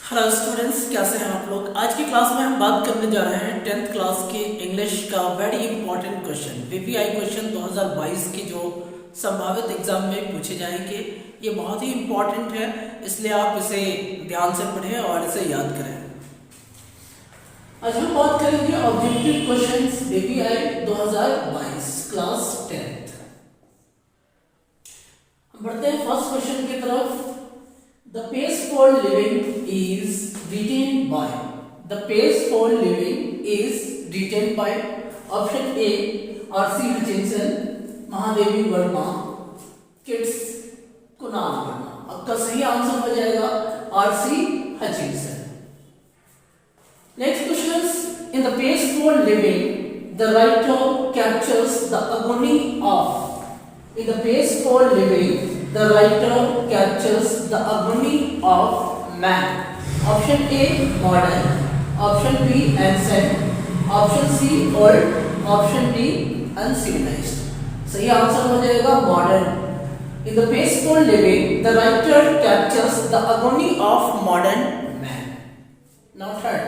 Hello students, कैसे हैं आप लोग। आज की क्लास में हम बात करने जा रहे हैं 10th क्लास के इंग्लिश का very important question, BPI question 2022 के जो संभावित एग्जाम में पूछे जाएंगे। ये बहुत ही इंपॉर्टेंट है, इसलिए आप इसे ध्यान से पढ़ें और इसे याद करें। आज हम बात करेंगे objective questions BPI 2022 class 10th। हम बढ़ते हैं फर्स्ट क्वेश्चन की तरफ। The pace for living is retained by. The pace for living is retained by. Option A, R.C. Hutchinson, Mahadevi Verma, kids Kunal Verma. आपका सही आंसर हो जाएगा R.C. Hutchinson। Next questions. In the pace for living, the writer captures the agony of. In the pace for living, the writer captures the agony of man. Option A, modern. Option B, ancient. Option C, old. Option D, uncivilized. सही answer हो जाएगा modern. In the pace for living, the writer captures the agony of modern man. Now third.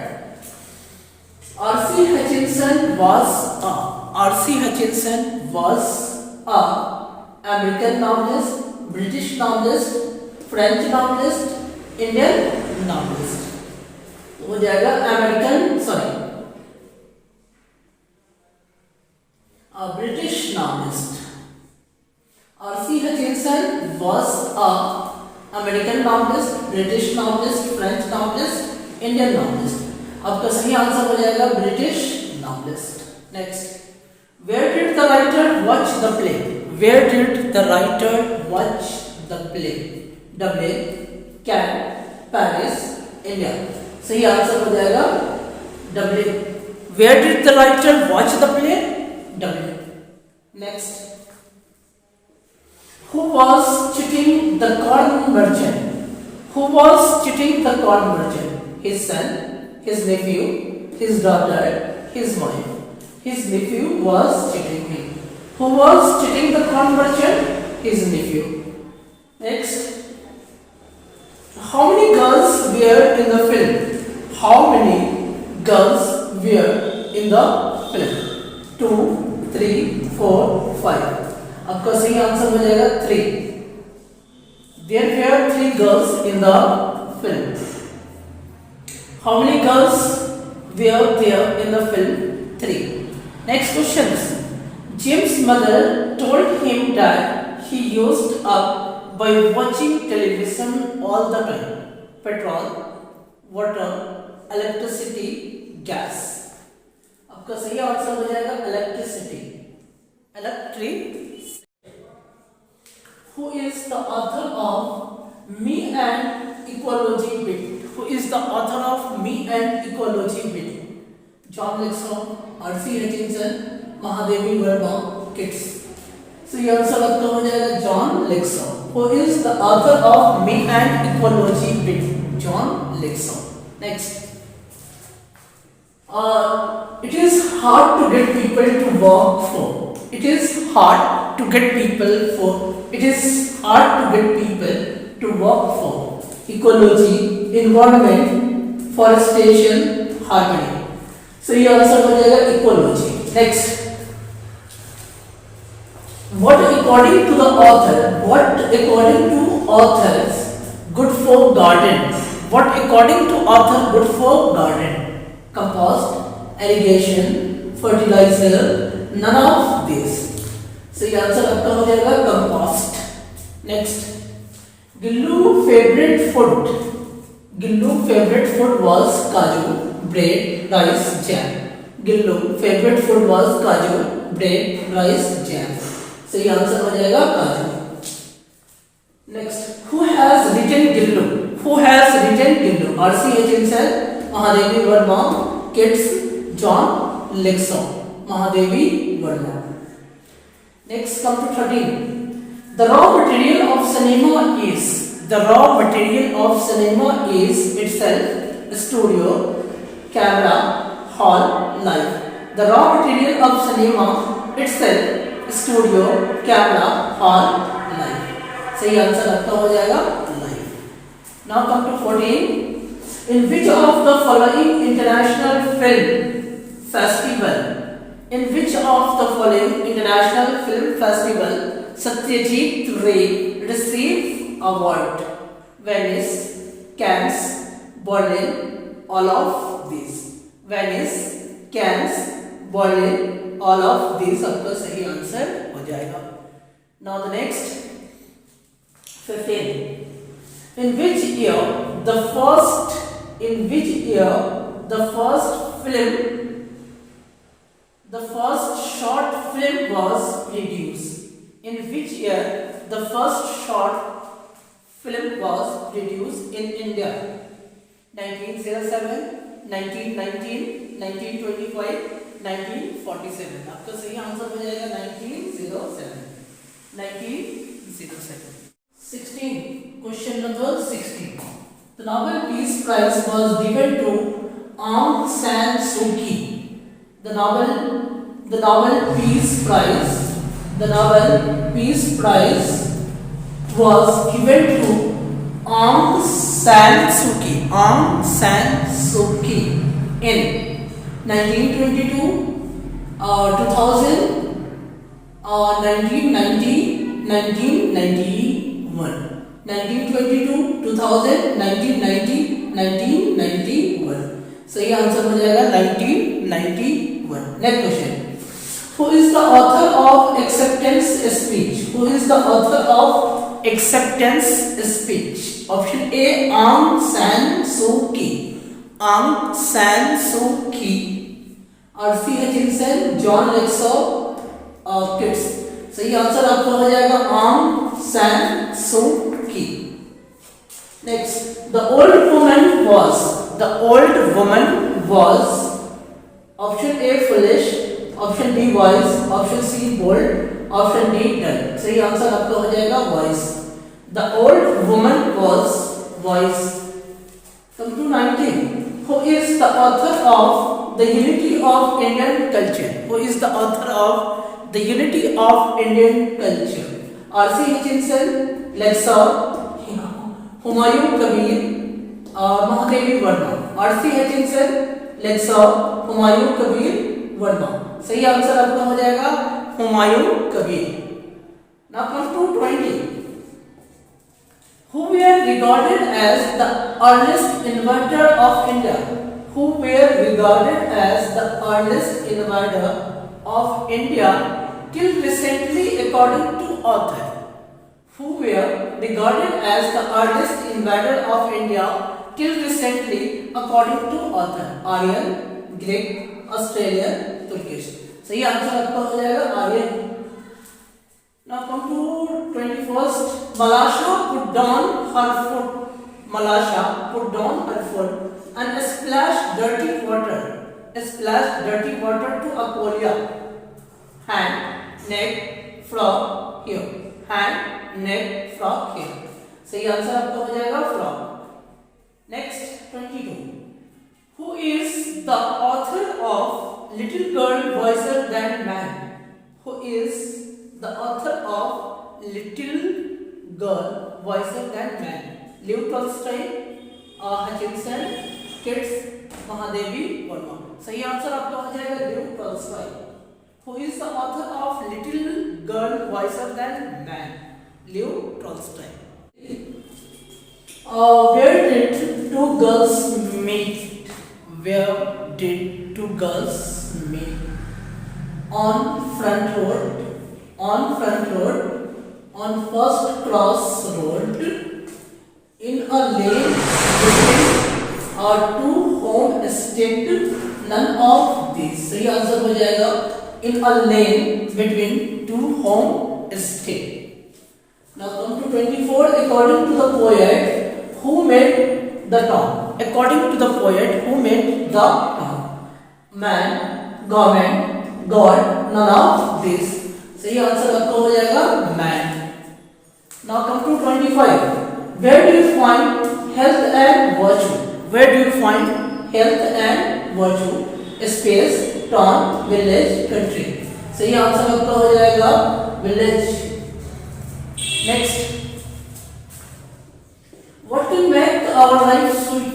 R.C. Hutchinson was a American novelist, British novelist, French novelist, Indian novelist। हो जाएगा British novelist। R.C. Hutchinson was a American novelist, British novelist, French novelist, Indian novelist। आपका सही answer हो जाएगा British novelist। Next, where did the writer watch the play? Where did the writer watch the play? Dublin, Cannes, Paris, India। सही answer हो जाएगा Dublin। Where did the writer watch the play? Dublin। Next, who was cheating the corn merchant? Who was cheating the corn merchant? His son, his nephew, his daughter, his wife। His nephew was cheating him। Who was cheating the corn merchant? His nephew। Next, how many girls were in the film? How many girls were in the film? 2, 3, 4, 5। आपका सही answer हो जाएगा 3। There were 3 girls in the film। How many girls were there in the film? 3। Next questions. Jim's mother told him that he used up by watching television all the time. Petrol, water, electricity, gas। आपका सही answer हो जाएगा electricity। Who is the author of Me and Ecology Bit? Who is the author of Me and Ecology Bit? John Lexon, R.C. Hutchinson, Mahadevi Verma, kids. So ये answer आपका हो जाएगा John लेक्सॉन। Who is the author of Me and Ecology Bit? John Lexon। Next, it is hard to get people to work for. It is hard to get people for. It is hard to get people to work for. Ecology, environment, forestation, harmony। So ये answer हो जाएगा ecology। Next, what according to the authors good for garden? What according to author good for garden? Compost, irrigation, fertilizer, none of these। So ये answer आपका हो जाएगा compost। Next, Gillu favorite food was kaju, bread, rice, jam। Gillu favorite food was kaju, bread, rice, jam। सही answer हो जाएगा काजू। Next, who has written Gillu? Who has written Gillu? R.C. Hutchinson, Mahadevi Verma, kids, John Lexon, Mahadevi Verma. Next, come to 13. The raw material of cinema is itself studio, camera, hall, light। The raw material of cinema itself studio, camera, hall, live. सही answer आपका हो जाएगा live. Now come to 14। In which of the following international film festival? In which of the following international film festival Satyajit Ray received award? Venice, Cannes, Berlin, all of these. Venice, Cannes, Berlin, all of these आपका सही answer हो जाएगा. Now the next 15. In which year the first short film was produced? In which year the first short film was produced in India? 1907, 1919, 1925, 1947. आपका सही answer हो जाएगा 1907. 1907. 16. Question number 16. The Nobel Peace Prize was given to Aung San Suu Kyi. The Nobel Peace Prize was given to Aung San Suu Kyi. Aung San Suu Kyi in 1922, 2000, 1990, 1991. 1922, 2000, 1990, 1991. सही answer हो जाएगा 1991. Next question. Who is the author of acceptance speech? Who is the author of acceptance speech? Option A, Aung San Suu Kyi. Aung San Suu Kyi. R.C. Hutchinson, John Lexow, Kitts. सही answer आपका हो जाएगा Aung San Suu Kyi. Next, the old woman was option A foolish, option B wise, option C bold, option D dull. सही answer आपका हो जाएगा wise. The old woman was wise. Come to 19. Who is the author of the Unity of Indian Culture? Who is the author of the Unity of Indian Culture? R.C. Hutchinson, Lexow, Humayun Kabir, Mahadevi Verma. R.C. Hutchinson, Lexow, Humayun Kabir, Verma. सही answer आपका हो जाएगा Humayun Kabir. Now come to 20. Who were regarded as the earliest inventor of India? Who were regarded as the earliest inventor of India till recently according to author? Who were regarded as the earliest inventor of India till recently according to author? Aryan, Greek, Australian, Turkish. सही answer आपका हो जाएगा Aryan. Now come to 21st. Malasha put down her foot and splashed dirty water to Apollyon. Hand, neck, frog, here. Hand, neck, frog, here. सही answer आपका हो जाएगा frog. Next 22. Who is the author of Little Girl Wiser Than Man? Who is the author of Little Girl Wiser Than Man? Lev Tolstoy, Hutchinson, Kitts, Mahadevi Verma. सही answer आपका हो जाएगा Lev Tolstoy. Who is the author of Little Girl Wiser Than Man? Lev Tolstoy. Where did two girls meet? Where did two girls meet? On front road, on first cross road, in a lane between two home estate, none of these. सही answer हो जाएगा in a lane between two home estate. Now come to 24. According to the poet, who made the town? According to the poet, who made the town? Man, government, God, none of these. सही answer आपका हो जाएगा man. Now come to 25. Where do you find health and virtue? Where do you find health and virtue? Space, town, village, country. सही answer आपका हो जाएगा village. Next. What will make our life sweet?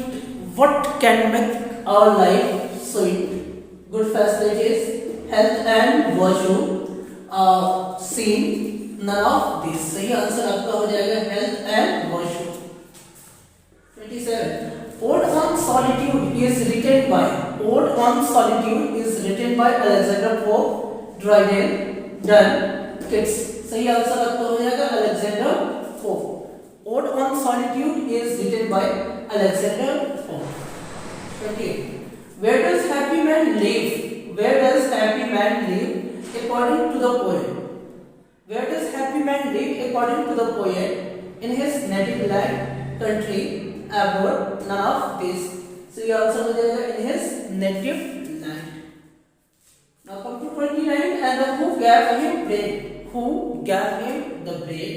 what can make our life sweet? Good facilities, health and virtue, seen, none of these. सही answer आपका हो जाएगा health and virtue. 27. Ode on Solitude is written by Alexander Pope, Dryden, Donne, Keats. सही answer आपका हो जाएगा Alexander Pope. Ode on Solitude is written by Alexander Pope. 28. Where does happy man live? According to the poet? Where does happy man live according to the poet? In his native land, country, abroad, none of this. So you also know that in his native land. Now come to 29. And who gave him bread? Who gave him the bread?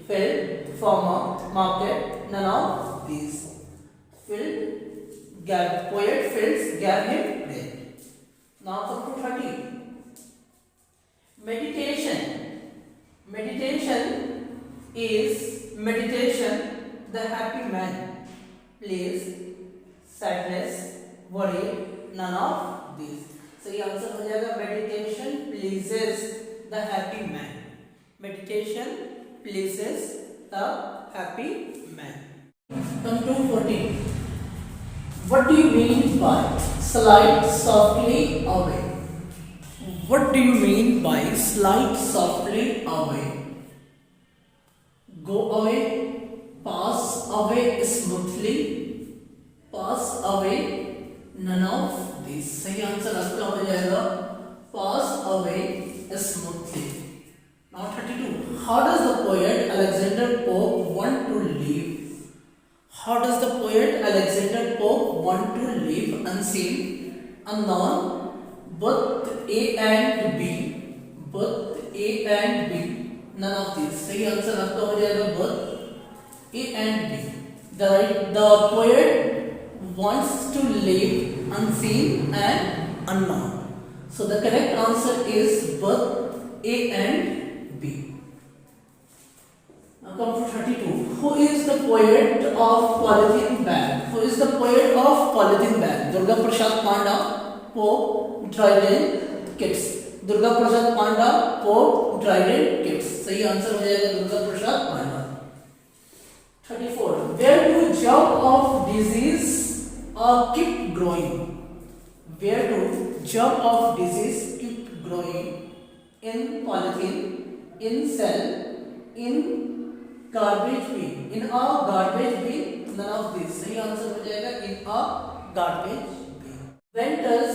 Field, farmer, market, none of these. Poet Fields gave him bread. Now come to 30. Meditation, the happy man. Please, sadness, worry, none of these. So ये answer हो जाएगा meditation pleases the happy man. Meditation pleases the happy man. Come to 14. What do you mean by slide softly away? What do you mean by slide softly away? Go away, pass away smoothly, pass away, none of these. सही answer आपका हो जाएगा pass away smoothly. Now 32. How does the poet Alexander Pope want to live? How does the poet Alexander Pope want to live? Unseen, unknown, both A and B, none of these. सही answer आपका हो जाएगा both A and B. The poet wants to live unseen and unknown. So the correct answer is both A and B. Now come to 32. Who is the poet of Polythene Bag? Who is the poet of Polythene Bag? Durga Prasad Panda, Pope, Dryden, Keats. Durga Prasad Panda, Pope, Dryden, Keats. सही answer हो जाएगा दुर्गा प्रसाद पांडा. 34. Where do germ of disease keep growing? Where do germ of disease keep growing? In polythene, in cell, in garbage bin. In a garbage bin, none of this. सही answer हो जाएगा in a garbage bin. When does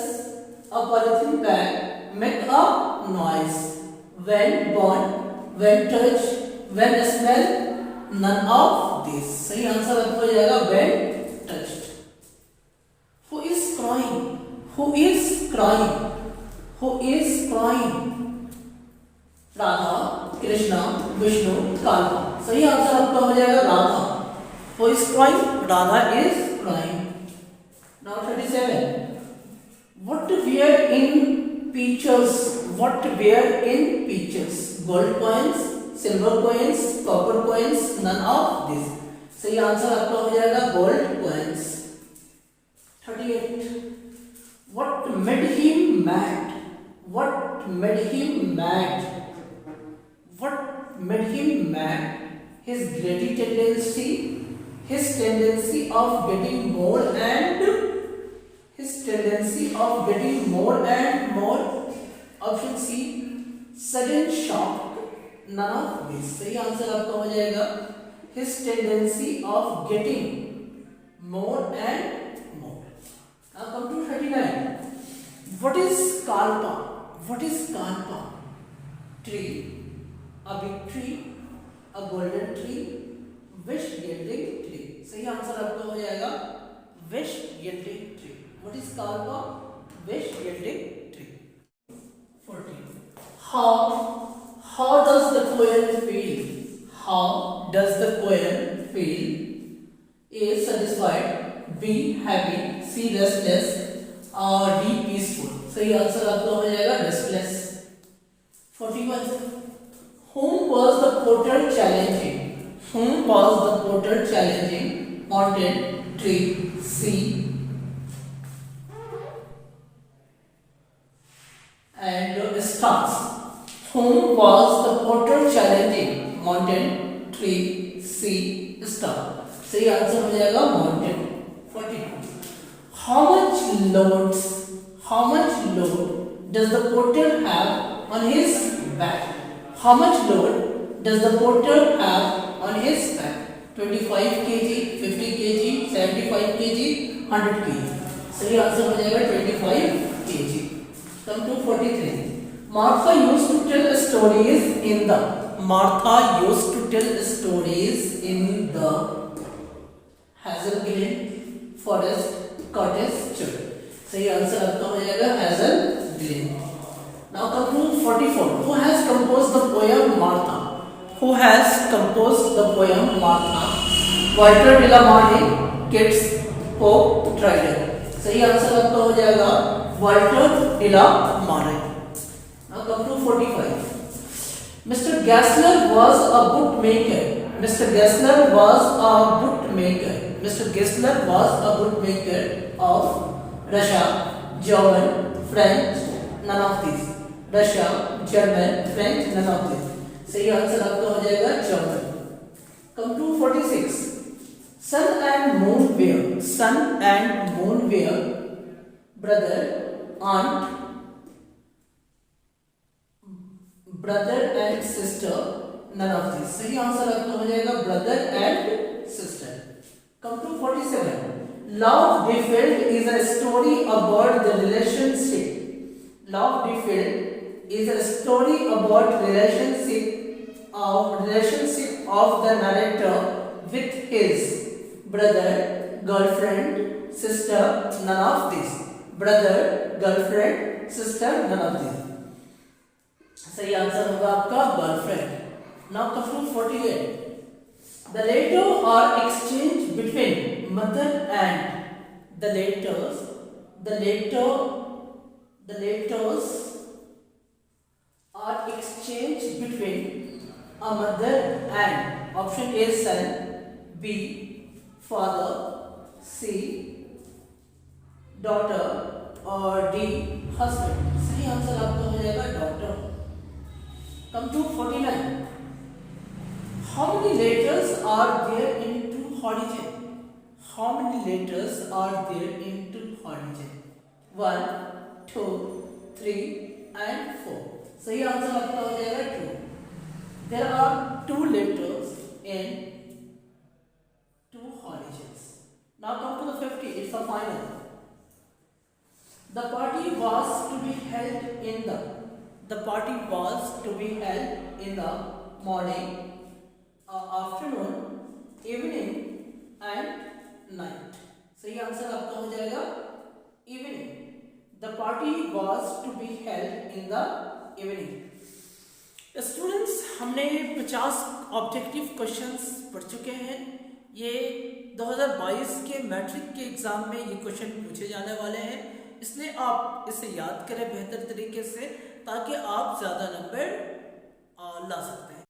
a polythene bag make a noise? When burn, when touch, when smell, none of this. सही answer आपको हो जाएगा when touched. Who is crying? Who is crying? Who is crying? Radha, Krishna, Vishnu, Kalpa. सही answer आपका हो जाएगा Radha. Who is crying? Radha is crying. Now 37. What wear in pictures? What wear in pictures? Gold coins, silver coins, copper coins, none of these. सही answer आपका हो जाएगा gold coins. 38. What made him mad? What made him mad? What made him mad? His greedy tendency, his tendency of getting more and more. Option C, sudden shock, none of this. सही answer आपका हो जाएगा his tendency of getting more and more. Now come to 39. What is kalpa? What is kalpa? Tree, a big tree, a golden tree, wish yielding tree. सही answer आपका हो जाएगा wish yielding tree. What is kalpa? Wish yielding tree. 14. How does the poem feel? How does the poem feel? A, satisfied, B, happy, C, restless, or D, peaceful. सही answer आपका हो जाएगा restless. 41. Whom was the porter challenging? Mountain, tree, C, and stars. Whom was the porter challenging? Mountain, tree, sea, star. सही answer हो जाएगा mountain. 42. How much load does the porter have on his back? How much load does the porter have on his back? 25 kg, 50 kg, 75 kg, 100 kg. सही answer हो जाएगा 25 kg. Come to 43. Martha used to tell stories in the Hazel Green Forest Cottage Church. सही answer आपका हो जाएगा Hazel Green. Now come to 44. Who has composed the poem Martha? Walter de la Mare, Keats, Pope, Dryden. सही answer आपका हो जाएगा Walter de la Mare. Now come to 45. Mr. Gessler was a bookmaker. Mr. Gessler was a bookmaker of Russia, German, French, none of these. Russia, German, French, none of these. सही answer आपका हो जाएगा German. Come to 46. Sun and moon were brother, and sister, none of these. सही answer आपका हो जाएगा brother and sister. Come to 47. Love Defiled is a story about the relationship. Of the narrator with his brother, girlfriend, sister, none of these. Brother, girlfriend, sister, none of these. सही answer होगा आपका girlfriend. Now come to 48. The letters are exchanged between mother and the letters are exchanged between a mother and option A son, B father, C daughter और D husband. सही answer आपका हो जाएगा daughter. Come to 49. How many letters are there in two horizon? 1, 2, 3 and 4. सही answer आपका हो जाएगा 2. There are 2 letters in 2 horizons. Now come to the 50. It's the final. The party was to be held in the morning, afternoon, evening and night. सही answer आपका हो जाएगा evening. The party was to be held in the evening. Students, हमने 50 objective questions पढ़ चुके हैं. ये 2022 के मैट्रिक के एग्जाम में ये क्वेश्चन पूछे जाने वाले हैं, इसलिए आप इसे याद करें बेहतर तरीके से ताकि आप ज़्यादा नंबर ला सकते हैं.